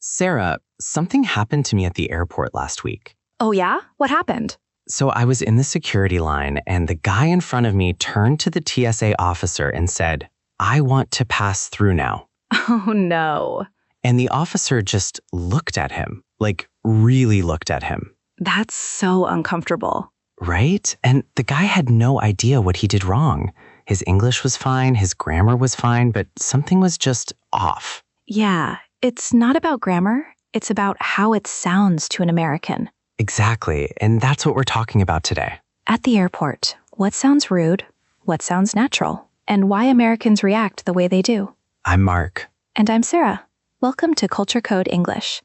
Sarah, something happened to me at the airport last week. Oh yeah? What happened? So I was in the security line and the guy in front of me turned to the TSA officer and said, "I want to pass through now." Oh no. And the officer just looked at him, like really looked at him. That's so uncomfortable. Right? And the guy had no idea what he did wrong. His English was fine, his grammar was fine, but something was just off. Yeah, it's not about grammar. It's about how it sounds to an American. Exactly, and that's what we're talking about today. At the airport, what sounds rude, what sounds natural, and why Americans react the way they do. I'm Mark. And I'm Sarah. Welcome to Culture Code English.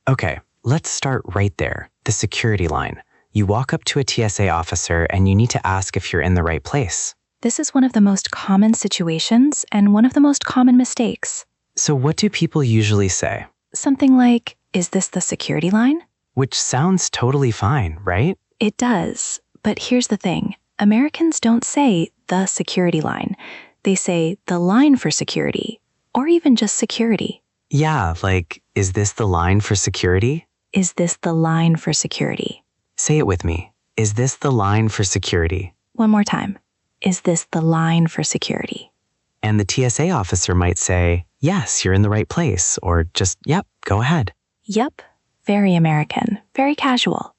Okay, let's start right there, the security line. You walk up to a TSA officer and you need to ask if you're in the right place. This is one of the most common situations and one of the most common mistakes. So what do people usually say? Something like, "Is this the security line?" Which sounds totally fine, right? It does, but here's the thing. Americans don't say the security line. They say the line for security, or even just security. Yeah, like, is this the line for security? Is this the line for security? Say it with me. Is this the line for security? One more time. Is this the line for security? And the TSA officer might say, "Yes, you're in the right place," or just, "Yep, go ahead." Yep. Very American. Very casual.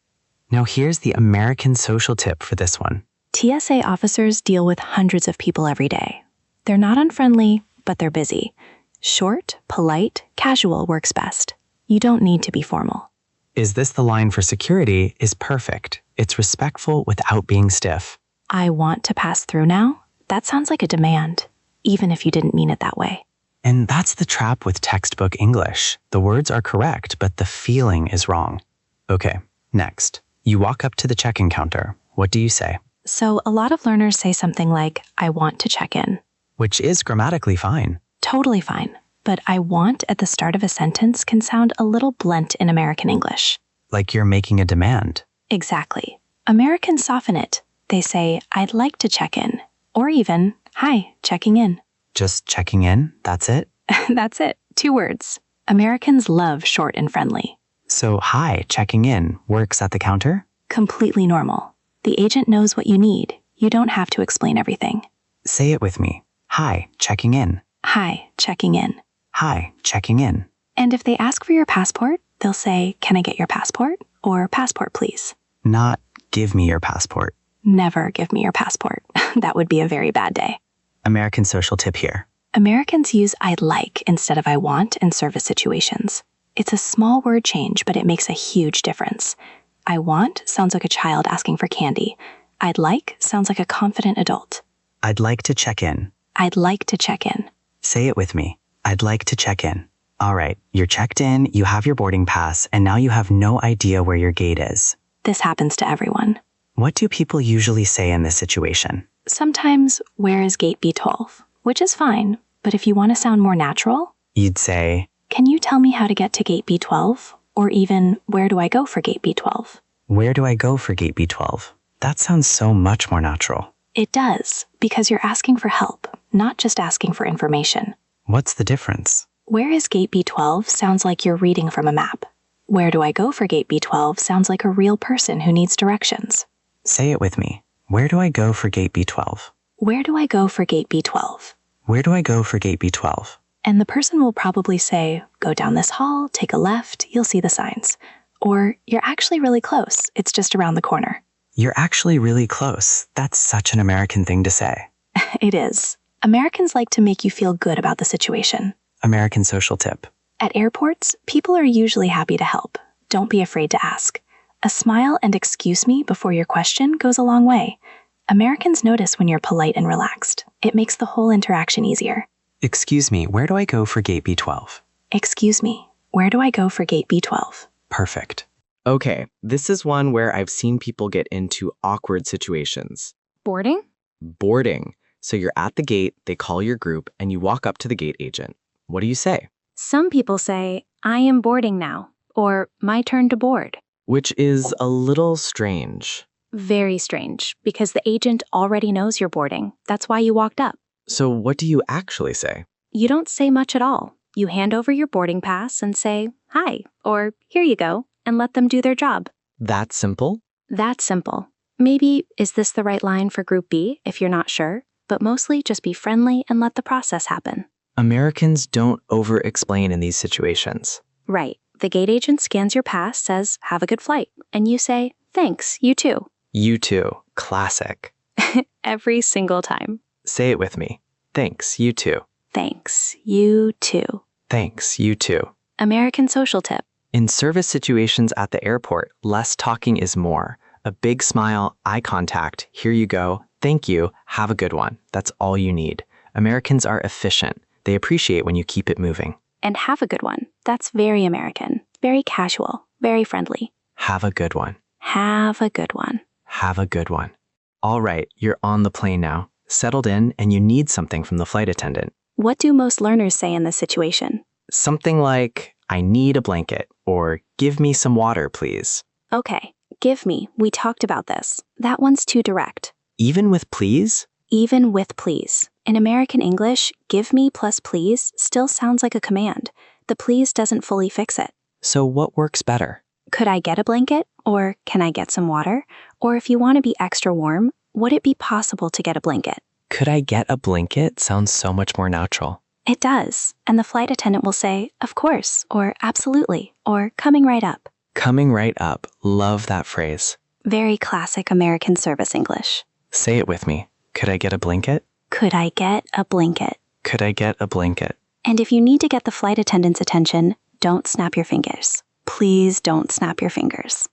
Now here's the American social tip for this one. TSA officers deal with hundreds of people every day. They're not unfriendly, but they're busy. Short, polite, casual works best. You don't need to be formal. Is this the line for security is perfect. It's respectful without being stiff. I want to pass through now? That sounds like a demand, even if you didn't mean it that way. And that's the trap with textbook English. The words are correct, but the feeling is wrong. Okay, next. You walk up to the check-in counter. What do you say? So a lot of learners say something like, "I want to check in." Which is grammatically fine. Totally fine. But "I want" at the start of a sentence can sound a little blunt in American English. Like you're making a demand. Exactly. Americans soften it. They say, "I'd like to check in." Or even, "Hi, checking in." Just checking in, that's it? That's it. 2 words. Americans love short and friendly. So, "Hi, checking in" works at the counter? Completely normal. The agent knows what you need. You don't have to explain everything. Say it with me. "Hi, checking in." Hi, checking in. "Hi, checking in." And if they ask for your passport, they'll say, "Can I get your passport?" or "Passport, please." Not "Give me your passport." Never give me your passport. That would be a very bad day. American social tip here. Americans use "I'd like" instead of "I want" in service situations. It's a small word change, but it makes a huge difference. "I want" sounds like a child asking for candy. "I'd like" sounds like a confident adult. I'd like to check in. I'd like to check in. Say it with me. I'd like to check in. All right, you're checked in, you have your boarding pass, and now you have no idea where your gate is. This happens to everyone. What do people usually say in this situation? Sometimes, "Where is gate B12?" Which is fine, but if you want to sound more natural, You'd say, "Can you tell me how to get to gate B12?" Or even, "Where do I go for gate B12?" "Where do I go for gate B12?" That sounds so much more natural. It does, because you're asking for help, not just asking for information. What's the difference? "Where is gate B12?" sounds like you're reading from a map. "Where do I go for gate B12?" sounds like a real person who needs directions. Say it with me. Where do I go for gate B12? "Where do I go for gate B12?" Where do I go for gate B12? And the person will probably say, "Go down this hall, take a left, you'll see the signs." Or, "You're actually really close, it's just around the corner." You're actually really close. That's such an American thing to say. It is. Americans like to make you feel good about the situation. American social tip. At airports, people are usually happy to help. Don't be afraid to ask. A smile and "excuse me" before your question goes a long way. Americans notice when you're polite and relaxed. It makes the whole interaction easier. Excuse me, where do I go for gate B12? "Excuse me, where do I go for gate B12?" Perfect. Okay, this is one where I've seen people get into awkward situations. Boarding? Boarding. So you're at the gate, they call your group, and you walk up to the gate agent. What do you say? Some people say, "I am boarding now," or "My turn to board." Which is a little strange. Very strange, because the agent already knows you're boarding. That's why you walked up. So what do you actually say? You don't say much at all. You hand over your boarding pass and say, "Hi," or "Here you go," and let them do their job. That simple? That's simple. Maybe, "Is this the right line for Group B?" if you're not sure, but mostly just be friendly and let the process happen. Americans don't over-explain in these situations. Right. The gate agent scans your pass, says, "Have a good flight," and you say, "Thanks, you too." You too. Classic. Every single time. Say it with me. Thanks, you too. Thanks, you too. Thanks, you too. American social tip. In service situations at the airport, less talking is more. A big smile, eye contact, "Here you go, thank you, have a good one." That's all you need. Americans are efficient. They appreciate when you keep it moving. And have a good one. That's very American, very casual, very friendly. Have a good one. Have a good one. Have a good one. All right, you're on the plane now, settled in, and you need something from the flight attendant. What do most learners say in this situation? Something like, "I need a blanket," or "Give me some water, please." Okay, give me. We talked about this. That one's too direct. Even with please? Even with please. In American English, "give me" plus "please" still sounds like a command. The please doesn't fully fix it. So what works better? Could I get a blanket? Or can I get some water? Or if you want to be extra warm, would it be possible to get a blanket? Could I get a blanket? Sounds so much more natural. It does. And the flight attendant will say, "Of course," or "Absolutely," or "Coming right up." Coming right up. Love that phrase. Very classic American service English. Say it with me. Could I get a blanket? Could I get a blanket? Could I get a blanket? And if you need to get the flight attendant's attention, don't snap your fingers. Please don't snap your fingers.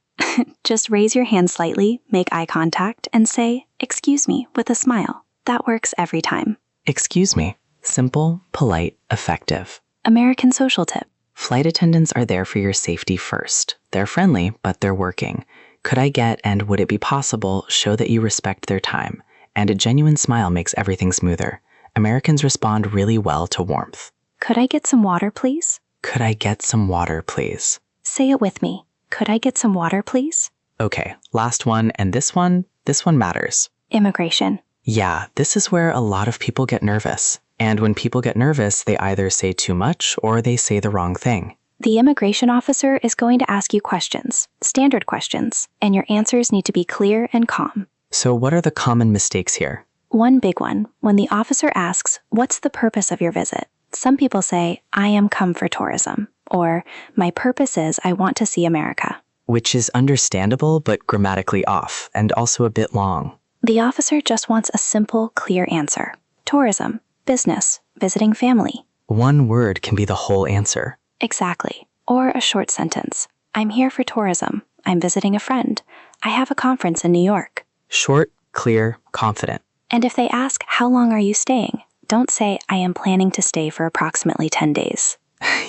Just raise your hand slightly, make eye contact, and say, "Excuse me," with a smile. That works every time. Excuse me. Simple, polite, effective. American social tip. Flight attendants are there for your safety first. They're friendly, but they're working. Could I get and would it be possible show that you respect their time, and a genuine smile makes everything smoother. Americans respond really well to warmth. Could I get some water, please? Could I get some water, please? Say it with me. Could I get some water, please? Okay, last one, and this one matters. Immigration. Yeah, this is where a lot of people get nervous. And when people get nervous, they either say too much or they say the wrong thing. The immigration officer is going to ask you questions, standard questions, and your answers need to be clear and calm. So what are the common mistakes here? One big one, when the officer asks, "What's the purpose of your visit?" Some people say, "I am come for tourism," or "My purpose is I want to see America." Which is understandable, but grammatically off, and also a bit long. The officer just wants a simple, clear answer. Tourism, business, visiting family. One word can be the whole answer. Exactly. Or a short sentence. "I'm here for tourism. I'm visiting a friend. I have a conference in New York." Short, clear, confident. And if they ask, "How long are you staying?" don't say, "I am planning to stay for approximately 10 days.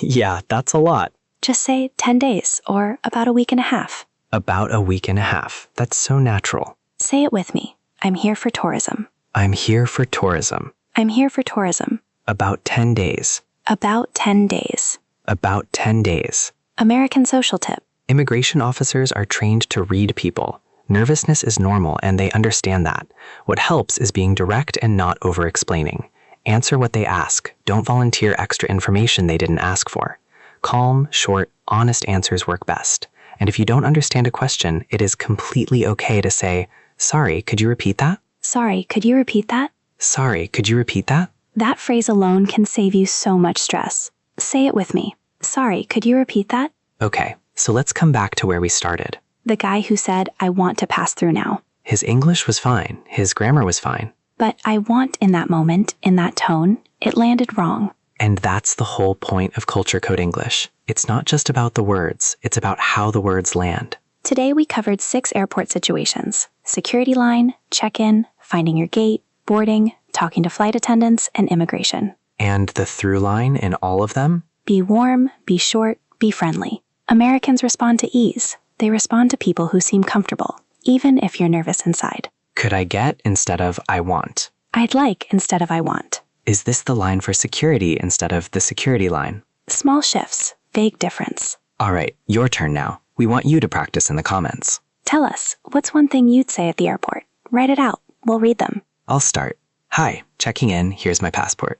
Yeah, that's a lot. Just say 10 days or about a week and a half. About a week and a half. That's so natural. Say it with me. "I'm here for tourism. I'm here for tourism. I'm here for tourism. About 10 days. About 10 days. About 10 days. American social tip. Immigration officers are trained to read people. Nervousness is normal and they understand that. What helps is being direct and not over-explaining. Answer what they ask. Don't volunteer extra information they didn't ask for. Calm, short, honest answers work best. And if you don't understand a question, it is completely okay to say, "Sorry, could you repeat that?" Sorry, could you repeat that? Sorry, could you repeat that? That phrase alone can save you so much stress. Say it with me. Sorry, could you repeat that? Okay, so let's come back to where we started. The guy who said, "I want to pass through now." His English was fine. His grammar was fine. But "I want" in that moment, in that tone, it landed wrong. And that's the whole point of Culture Code English. It's not just about the words, it's about how the words land. Today we covered 6 airport situations: security line, check-in, finding your gate, boarding, talking to flight attendants, and immigration. And the through line in all of them? Be warm, be short, be friendly. Americans respond to ease. They respond to people who seem comfortable, even if you're nervous inside. Could I get instead of I want? I'd like instead of I want. Is this the line for security instead of the security line? Small shifts, big difference. All right, your turn now. We want you to practice in the comments. Tell us, what's one thing you'd say at the airport? Write it out. We'll read them. I'll start. Hi, checking in. Here's my passport.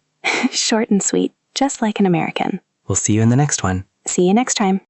Short and sweet. just like an American. We'll see you in the next one. See you next time.